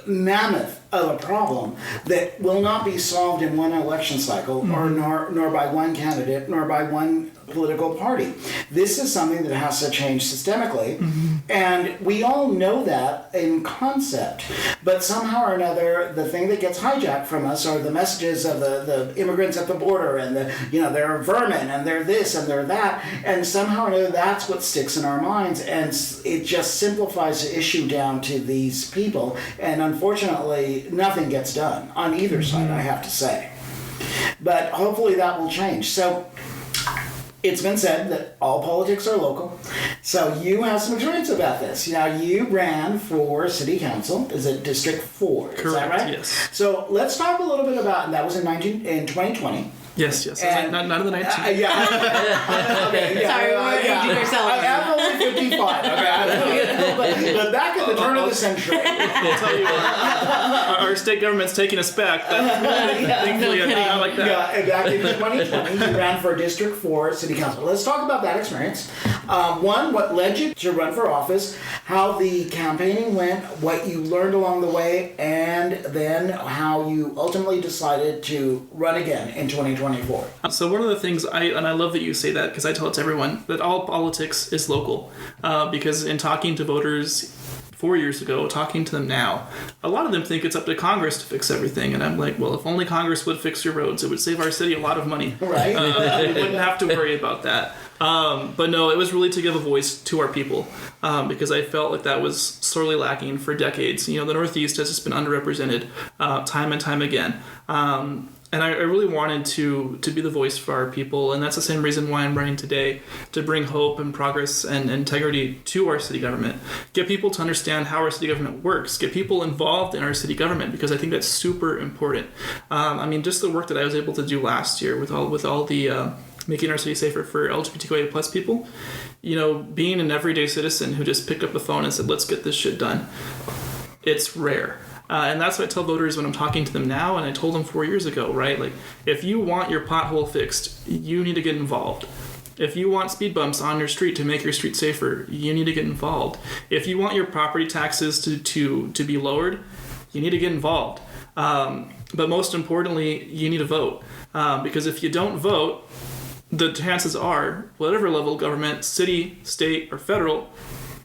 mammoth of a problem that will not be solved in one election cycle, mm-hmm. or nor by one candidate, nor by one political party. This is something that has to change systemically, mm-hmm. and we all know that in concept, but somehow or another, the thing that gets hijacked from us are the messages of the immigrants at the border, and they're vermin, and they're this, and they're that, and somehow or another, that's what sticks in our minds, and it just simplifies the issue down to these people, and unfortunately, nothing gets done on either side, I have to say. But hopefully that will change. So it's been said that all politics are local. So you have some experience about this. You ran for city council. Is it District 4? Correct, is that right? Yes. So let's talk a little bit about, and that was in 2020. Yes. And, not in the 19th. Sorry, we're aging ourselves. I'm only 55. Okay. But back at the turn of the century. I'll tell you, our state government's taking us back. Thankfully, I like that. Yeah, and back in 2020, you ran for District 4 City Council. Let's talk about that experience. One, what led you to run for office, how the campaigning went, what you learned along the way, and then how you ultimately decided to run again in 2024. So one of the things, I love that you say that, because I tell it to everyone, that all politics is local. Because in talking to voters 4 years ago, talking to them now, a lot of them think it's up to Congress to fix everything. And I'm like, well, if only Congress would fix your roads, it would save our city a lot of money. Right. We wouldn't have to worry about that. But no, it was really to give a voice to our people, because I felt like that was sorely lacking for decades. The Northeast has just been underrepresented time and time again. And I really wanted to be the voice for our people, and that's the same reason why I'm running today, to bring hope and progress and integrity to our city government. Get people to understand how our city government works. Get people involved in our city government, because I think that's super important. Just the work that I was able to do last year with all the making our city safer for LGBTQIA plus people, being an everyday citizen who just picked up the phone and said, let's get this shit done. It's rare. And that's what I tell voters when I'm talking to them now, and I told them 4 years ago, right? Like, if you want your pothole fixed, you need to get involved. If you want speed bumps on your street to make your street safer, you need to get involved. If you want your property taxes to be lowered, you need to get involved. But most importantly, you need to vote. Because if you don't vote, the chances are, whatever level of government, city, state, or federal,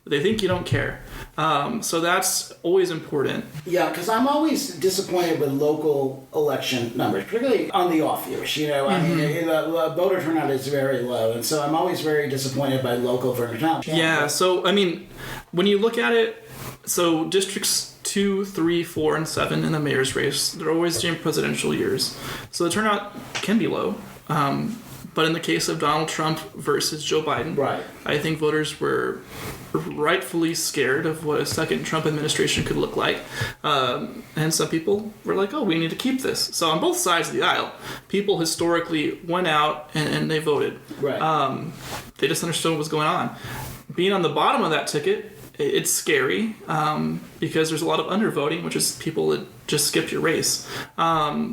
they think you don't care. So that's always important. Yeah, because I'm always disappointed with local election numbers, particularly on the off years. The voter turnout is very low, and so I'm always very disappointed by local voter turnout. Yeah, so when you look at it, so districts 2, 3, 4, and 7 in the mayor's race, they're always during presidential years. So the turnout can be low. But in the case of Donald Trump versus Joe Biden, right, I think voters were rightfully scared of what a second Trump administration could look like. And some people were like, oh, we need to keep this. So on both sides of the aisle, people historically went out and they voted. Right. They just understood what was going on. Being on the bottom of that ticket, it's scary because there's a lot of undervoting, which is people that just skip your race,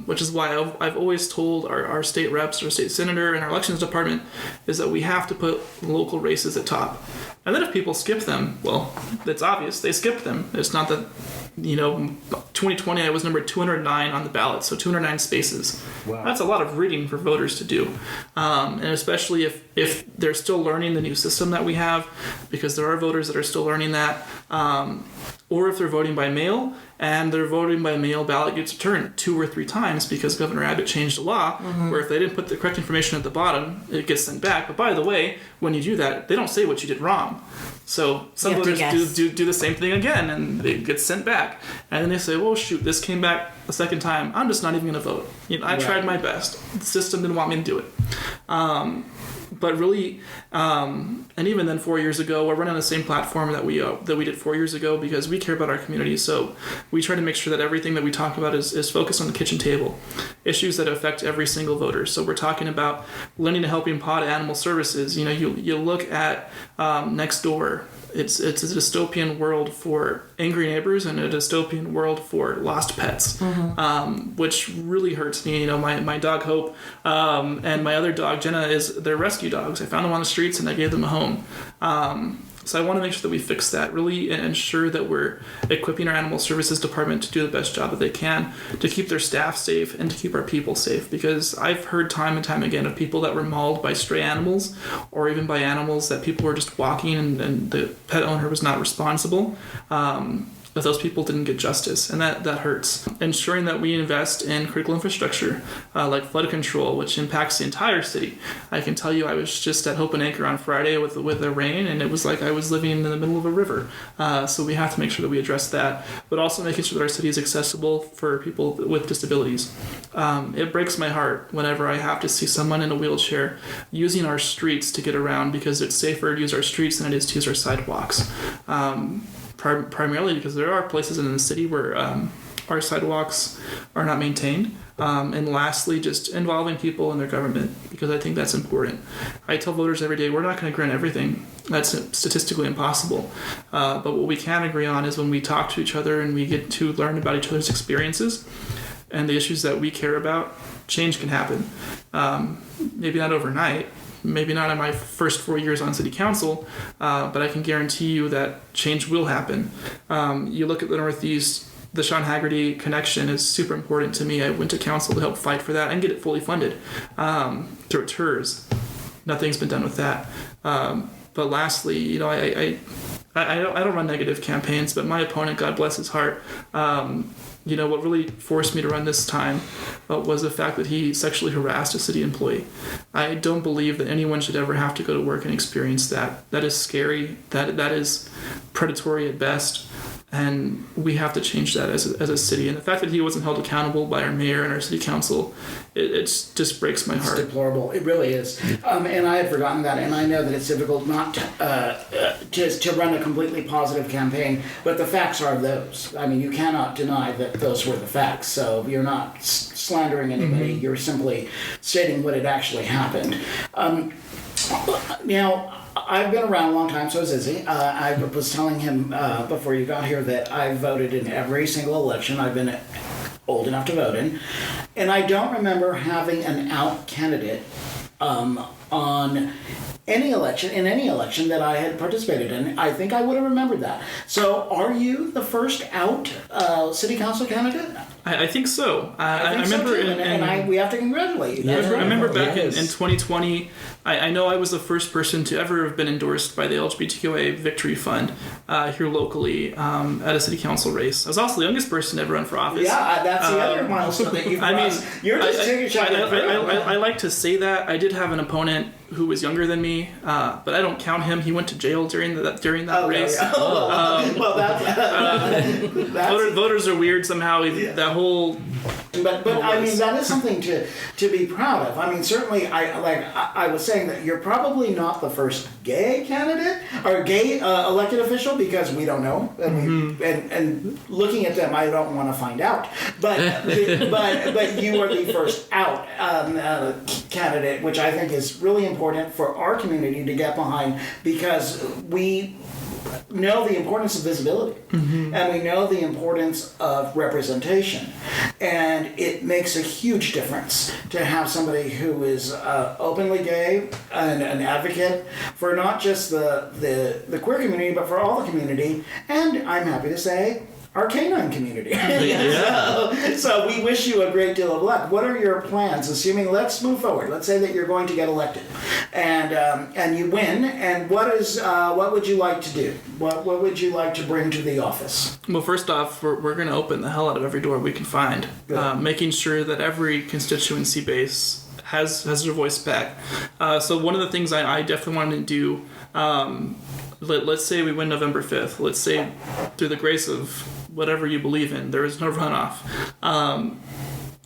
which is why I've always told our state reps, our state senator, and our elections department is that we have to put local races at top. And then if people skip them, well, that's obvious. They skipped them. It's not that, 2020 I was number 209 on the ballot, so 209 spaces. Wow. That's a lot of reading for voters to do. And especially if they're still learning the new system that we have, because there are voters that are still learning that, or if they're voting by mail, and their voting by mail ballot gets returned 2 or 3 times because Governor Abbott changed the law, where if they didn't put the correct information at the bottom, it gets sent back. But by the way, when you do that, they don't say what you did wrong. So some voters do the same thing again, and it gets sent back. And then they say, well, shoot, this came back a second time. I'm just not even going to vote. I tried my best. The system didn't want me to do it. But really, and even then 4 years ago, we're running the same platform that we did 4 years ago because we care about our community. So we try to make sure that everything that we talk about is focused on the kitchen table, issues that affect every single voter. So we're talking about lending a helping paw to animal services. You look at next door. It's a dystopian world for angry neighbors and a dystopian world for lost pets, which really hurts me. My dog Hope and my other dog Jenna, they're rescue dogs. I found them on the streets and I gave them a home. So I want to make sure that we fix that, really ensure that we're equipping our animal services department to do the best job that they can to keep their staff safe and to keep our people safe. Because I've heard time and time again of people that were mauled by stray animals or even by animals that people were just walking and the pet owner was not responsible. But those people didn't get justice, and that hurts. Ensuring that we invest in critical infrastructure like flood control, which impacts the entire city. I can tell you, I was just at Hope and Anchor on Friday with the rain, and it was like I was living in the middle of a river. So we have to make sure that we address that, but also making sure that our city is accessible for people with disabilities. It breaks my heart whenever I have to see someone in a wheelchair using our streets to get around, because it's safer to use our streets than it is to use our sidewalks. Primarily because there are places in the city where our sidewalks are not maintained. And lastly, just involving people in their government, because I think that's important. I tell voters every day, we're not going to agree on everything. That's statistically impossible. But what we can agree on is when we talk to each other and we get to learn about each other's experiences and the issues that we care about, change can happen. Maybe not overnight, maybe not in my first 4 years on city council, but I can guarantee you that change will happen. You look at the Northeast, the Sean Haggerty connection is super important to me. I went to council to help fight for that and get it fully funded through TERS. Nothing's been done with that. But lastly, you know, I don't run negative campaigns, but my opponent, God bless his heart, you know, what really forced me to run this time was the fact that he sexually harassed a city employee. I don't believe that anyone should ever have to go to work and experience that. That is scary. That is predatory at best. And we have to change that as a city. And the fact that he wasn't held accountable by our mayor and our city council, it just breaks my heart. It's deplorable. It really is. And I had forgotten that. And I know that it's difficult not to run a completely positive campaign. But the facts are those. I mean, you cannot deny that those were the facts. So you're not slandering anybody. Mm-hmm. You're simply stating what had actually happened. Now, I've been around a long time, so is Izzy. I was telling him before you got here that I voted in every single election I've been old enough to vote in. And I don't remember having an out candidate on any election that I had participated in. I think I would have remembered that. So are you the first out city council candidate? I think so. I so remember too, we have to congratulate you. I remember back in 2020, I know I was the first person to ever have been endorsed by the LGBTQIA Victory Fund here locally at a city council race. I was also the youngest person to ever run for office. Yeah, that's the other milestone that you've crossed. You're just taking a shot. I like to say that. I did have an opponent who was younger than me, but I don't count him. He went to jail during that race. Yeah. Well, that's voters are weird somehow. That whole. But I mean, that is something to be proud of. I mean, certainly, I was saying that you're probably not the first gay candidate or gay elected official, because we don't know, and looking at them, I don't want to find out. But you are the first out candidate, which I think is really important for our community to get behind, because we know the importance of visibility, and we know the importance of representation, and it makes a huge difference to have somebody who is openly gay and an advocate for not just the queer community, but for all the community, and I'm happy to say, our canine community. So we wish you a great deal of luck. What are your plans, assuming, let's move forward, let's say that you're going to get elected and you win, and what would you like to do? What would you like to bring to the office? Well, first off, we're going to open the hell out of every door we can find, making sure that every constituency base has their voice back. So one of the things I definitely wanted to do, let's say we win November 5th. Let's say, through the grace of whatever you believe in, there is no runoff.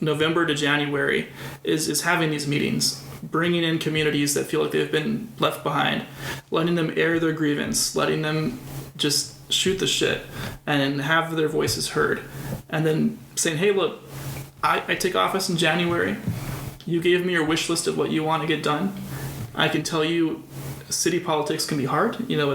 November to January is having these meetings, bringing in communities that feel like they've been left behind, letting them air their grievance, letting them just shoot the shit and have their voices heard. And then saying, hey, look, I take office in January. You gave me your wish list of what you want to get done. I can tell you, city politics can be hard. You know,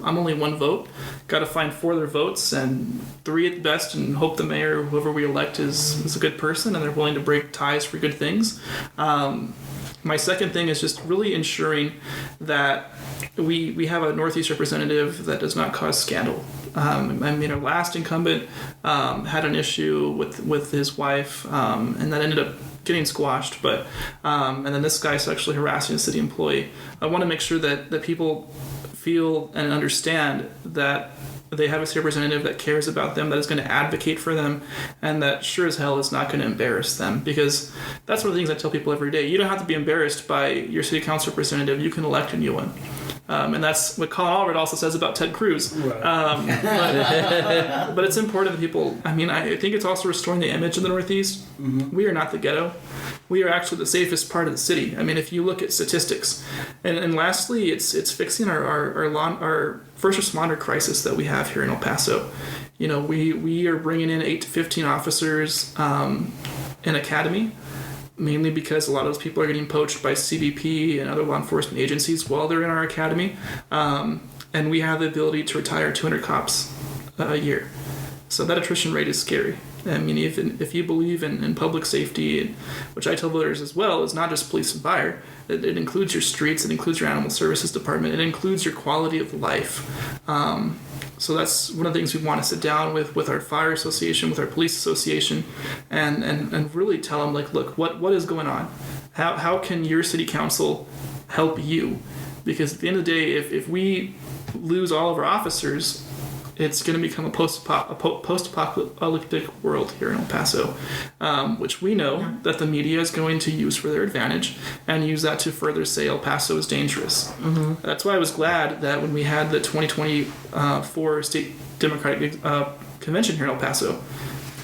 I'm only one vote. Got to find 4 other votes and 3 at best, and hope the mayor, whoever we elect, is a good person and they're willing to break ties for good things. My second thing is just really ensuring that we have a Northeast representative that does not cause scandal. I mean, our last incumbent had an issue with his wife, and that ended up getting squashed, but and then this guy sexually harassing a city employee. I want to make sure that people feel and understand that they have a city representative that cares about them, that is going to advocate for them, and that sure as hell is not going to embarrass them, because that's one of the things I tell people every day. You don't have to be embarrassed by your city council representative. You can elect a new one. And that's what Colin Allred also says about Ted Cruz. Right. But it's important that people, I mean, I think it's also restoring the image of the Northeast. We are not the ghetto. We are actually the safest part of the city. I mean, if you look at statistics. And lastly, it's fixing our first responder crisis that we have here in El Paso. You know, we are bringing in 8 to 15 officers an academy, mainly because a lot of those people are getting poached by CBP and other law enforcement agencies while they're in our academy. And we have the ability to retire 200 cops a year. So that attrition rate is scary. I mean, if you believe in public safety, which I tell voters as well, is not just police and fire. It includes your streets, it includes your animal services department, it includes your quality of life. So that's one of the things we want to sit down with our fire association, with our police association, and really tell them, like, look, what is going on? How can your city council help you? Because at the end of the day, if we lose all of our officers, it's going to become a post-apocalyptic world here in El Paso, which we know that the media is going to use for their advantage and use that to further say El Paso is dangerous. Mm-hmm. That's why I was glad that when we had the 2024 State Democratic Convention here in El Paso,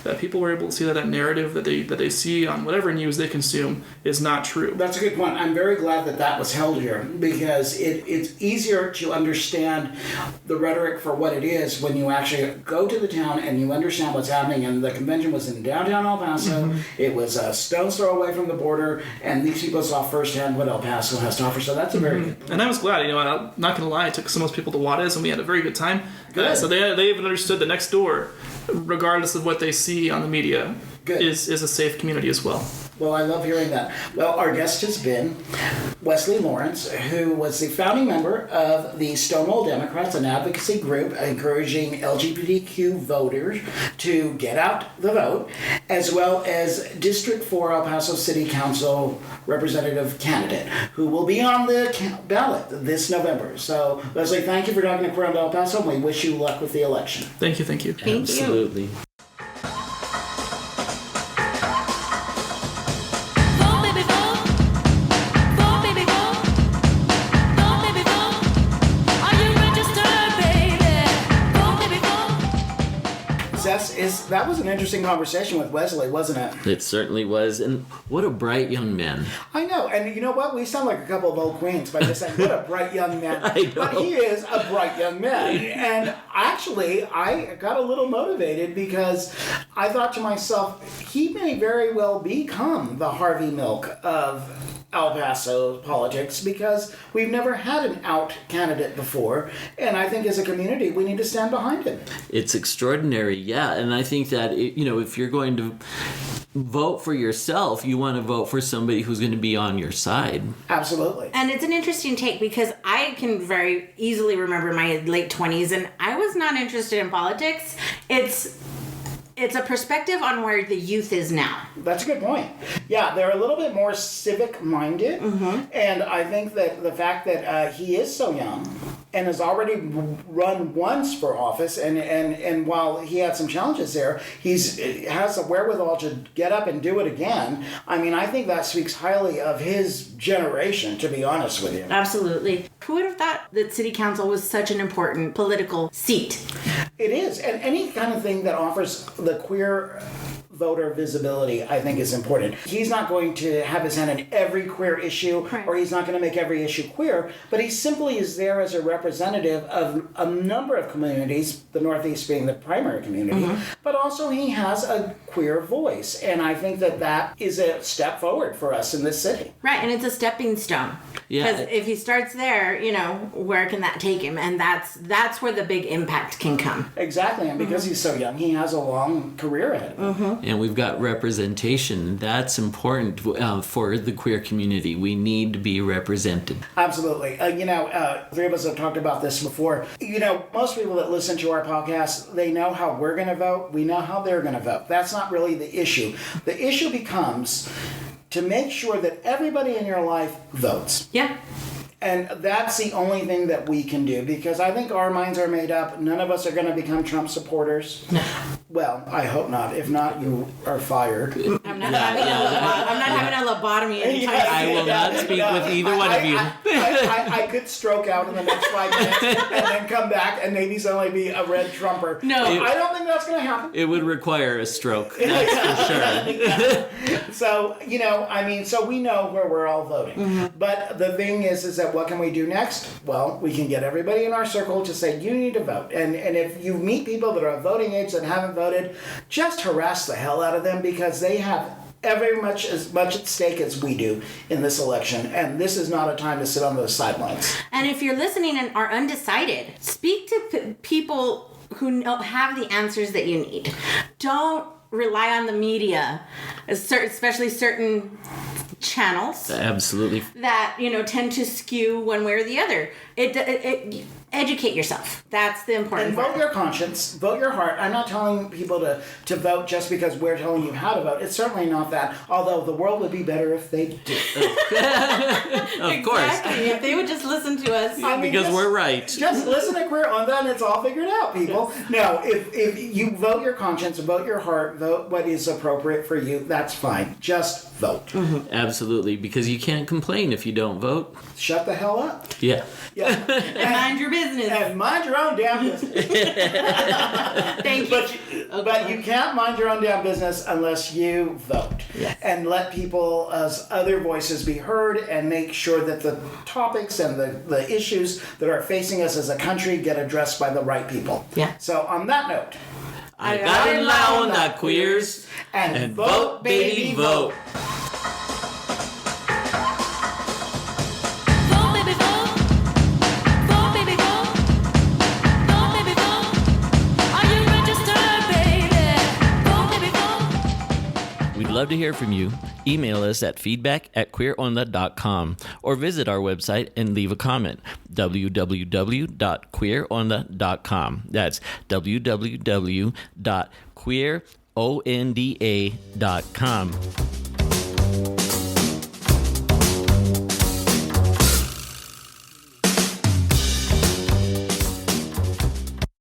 that people were able to see that narrative that they see on whatever news they consume is not true. That's a good point. I'm very glad that was held here, because it's easier to understand the rhetoric for what it is when you actually go to the town and you understand what's happening. And the convention was in downtown El Paso. Mm-hmm. It was a stone's throw away from the border, and these people saw firsthand what El Paso has to offer. So that's a very good point. And I was glad. I'm not going to lie. I took some of those people to Juarez, and we had a very good time. So they even understood that next door, regardless of what they see on the media, is a safe community as well. Well, I love hearing that. Well, our guest has been Wesley Lawrence, who was the founding member of the Stonewall Democrats, an advocacy group encouraging LGBTQ voters to get out the vote, as well as District 4 El Paso City Council representative candidate, who will be on the ballot this November. So, Wesley, thank you for talking to Queer on El Paso, and we wish you luck with the election. Thank you. Thank you. Absolutely. That was an interesting conversation with Wesley, wasn't it? It certainly was, and what a bright young man. I know, and you know what? We sound like a couple of old queens by just saying, what a bright young man. I know. But he is a bright young man. And actually, I got a little motivated because I thought to myself, he may very well become the Harvey Milk of El Paso politics, because we've never had an out candidate before, and I think as a community we need to stand behind him. It's extraordinary, yeah, and I think that if you're going to vote for yourself, you want to vote for somebody who's going to be on your side. Absolutely. And it's an interesting take, because I can very easily remember my late 20s, and I was not interested in politics. It's a perspective on where the youth is now. That's a good point. Yeah, they're a little bit more civic-minded, and I think that the fact that he is so young and has already run once for office, and while he had some challenges there, he has the wherewithal to get up and do it again. I mean, I think that speaks highly of his generation, to be honest with you. Absolutely. Who would have thought that city council was such an important political seat? It is, and any kind of thing that offers the queer voter visibility, I think, is important. He's not going to have his hand in every queer issue, right, or he's not going to make every issue queer, but he simply is there as a representative of a number of communities, the Northeast being the primary community, but also he has a queer voice, and I think that is a step forward for us in this city. Right, and it's a stepping stone. Yeah. Because if he starts there, where can that take him? And that's where the big impact can come. Exactly, and because he's so young, he has a long career ahead of him. And we've got representation. That's important for the queer community. We need to be represented. Absolutely. Three of us have talked about this before. Most people that listen to our podcast, they know how we're going to vote. We know how they're going to vote. That's not really the issue. The issue becomes to make sure that everybody in your life votes. Yeah. And that's the only thing that we can do, because I think our minds are made up. None of us are going to become Trump supporters. No. Well, I hope not. If not, you are fired. I'm not having a lobotomy anytime soon. I will not speak with either one of you. I could stroke out in the next 5 minutes and then come back and maybe suddenly be a red Trumper. No. I don't think that's going to happen. It would require a stroke, that's for sure. So, so we know where we're all voting. But the thing is that what can we do next? Well, we can get everybody in our circle to say, you need to vote. And if you meet people that are of voting age that haven't voted, just harass the hell out of them, because they have as much at stake as we do in this election, and this is not a time to sit on the sidelines. And if you're listening and are undecided, speak to people who have the answers that you need. Don't rely on the media, especially certain channels. Absolutely. That, tend to skew one way or the other. Educate yourself. That's the important part. And vote your conscience, vote your heart. I'm not telling people to vote just because we're telling you how to vote. It's certainly not that, although the world would be better if they did. Of course. Exactly. If they would just listen to us. Because we're right. Just listen to Queer on that and it's all figured out, people. Yes. No, if you vote your conscience, vote your heart, vote what is appropriate for you, that's fine. Just vote. Mm-hmm. Absolutely, because you can't complain if you don't vote. Shut the hell up. Yeah. And mind your business. And mind your own damn business. Thank you. But you can't mind your own damn business unless you vote. Yes. And let people's other voices be heard and make sure that the topics and the issues that are facing us as a country get addressed by the right people. Yeah. So on that note, I gotta allow on that queers and vote, baby, vote. We'd love to hear from you. Email us at feedback@queeronthe.com or visit our website and leave a comment. www.queeronthe.com. That's www.queeronda.com.